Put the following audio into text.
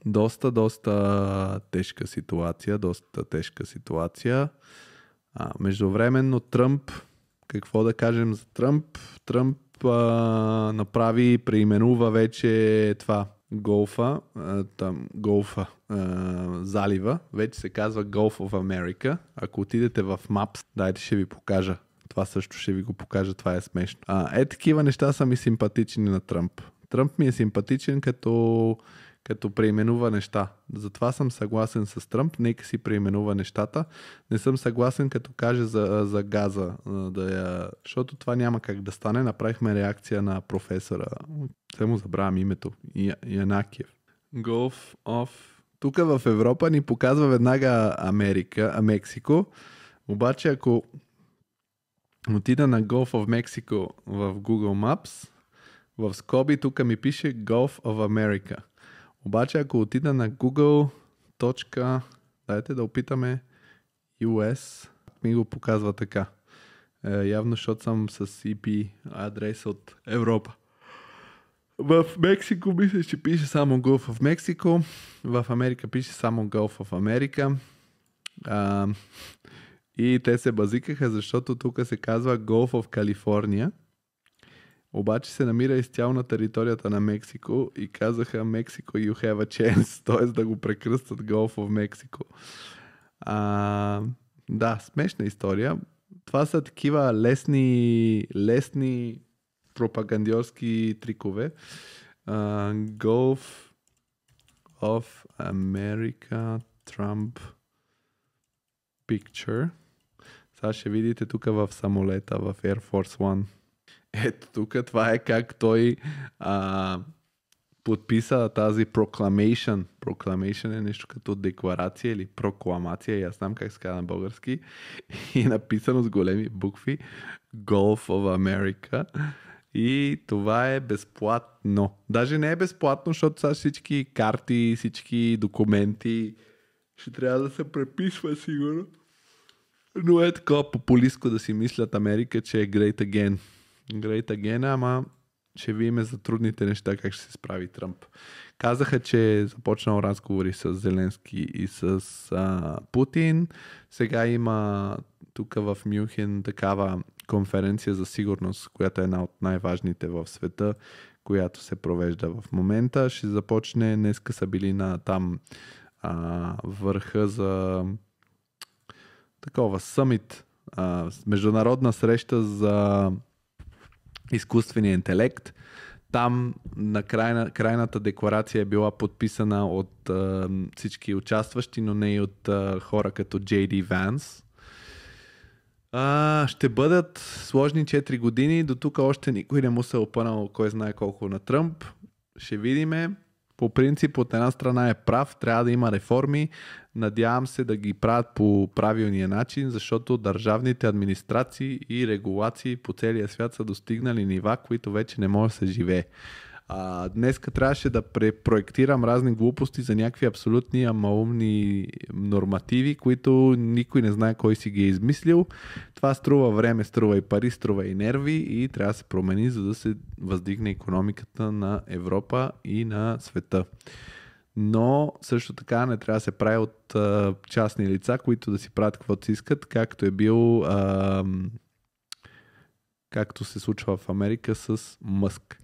Доста тежка ситуация. Междувременно Тръмп, какво да кажем за Тръмп? Тръмп преименува вече това залива, вече се казва Gulf of America. Ако отидете в Maps, дайте ще ви покажа. Това също ще ви го покажа, това е смешно. Такива неща са ми симпатични на Тръмп. Тръмп ми е симпатичен като преименува неща. Затова съм съгласен с Тръмп, нека си преименува нещата. Не съм съгласен като каже за газа, защото това няма как да стане. Направихме реакция на професора. Само забравям името. Янакиев. Gulf of... Тук в Европа ни показва веднага Мексико. Обаче ако отида на Gulf of Mexico в Google Maps, в скоби тук ми пише Gulf of America. Обаче ако отида на Google. Дайте да опитаме US, ми го показва така. Явно, защото съм с IP адрес от Европа. В Мексико мисля, че пише само Gulf of Mexico. В Америка пише само Gulf of America. И те се базикаха, защото тук се казва Gulf of California. Обаче се намира изцяло на територията на Мексико и казаха Mexico you have a chance, т.е. да го прекръстат Gulf of Mexico. Да, смешна история. Това са такива лесни пропагандьорски трикове. Gulf of America Trump picture. Сега ще видите тук в самолета, в Air Force One. Ето тук, това е как той подписа тази proclamation. Proclamation е нещо като декларация или прокламация, аз знам как се казва на български. И написано с големи букви Gulf of America. И това е безплатно. Даже не е безплатно, защото сега всички карти, всички документи ще трябва да се преписва сигурно. Но е такова популистко да си мислят Америка, че е great again. Great again, ама ще видим за трудните неща как ще се справи Тръмп. Казаха, че е започнал разговори с Зеленски и с Путин. Сега има тук в Мюнхен такава конференция за сигурност, която е една от най-важните в света, която се провежда в момента. Ще започне, днеска са били на там върха за такова съмит, международна среща за изкуствения интелект. Там на крайната декларация е била подписана от всички участващи, но не и от хора като J.D. Vance. Ще бъдат сложни 4 години. До тук още никой не му се опънал кой знае колко на Тръмп. Ще видиме. По принцип, от една страна е прав, трябва да има реформи. Надявам се да ги правят по правилния начин, защото държавните администрации и регулации по целия свят са достигнали нива, които вече не може да се живее. Днеска трябваше да препроектирам разни глупости за някакви абсолютни амаумни нормативи, които никой не знае кой си ги е измислил. Това струва време, струва и пари, струва и нерви и трябва да се промени, за да се въздигне икономиката на Европа и на света. Но също така не трябва да се прави от частни лица, които да си правят каквото си искат, както е бил както се случва в Америка с Мъск.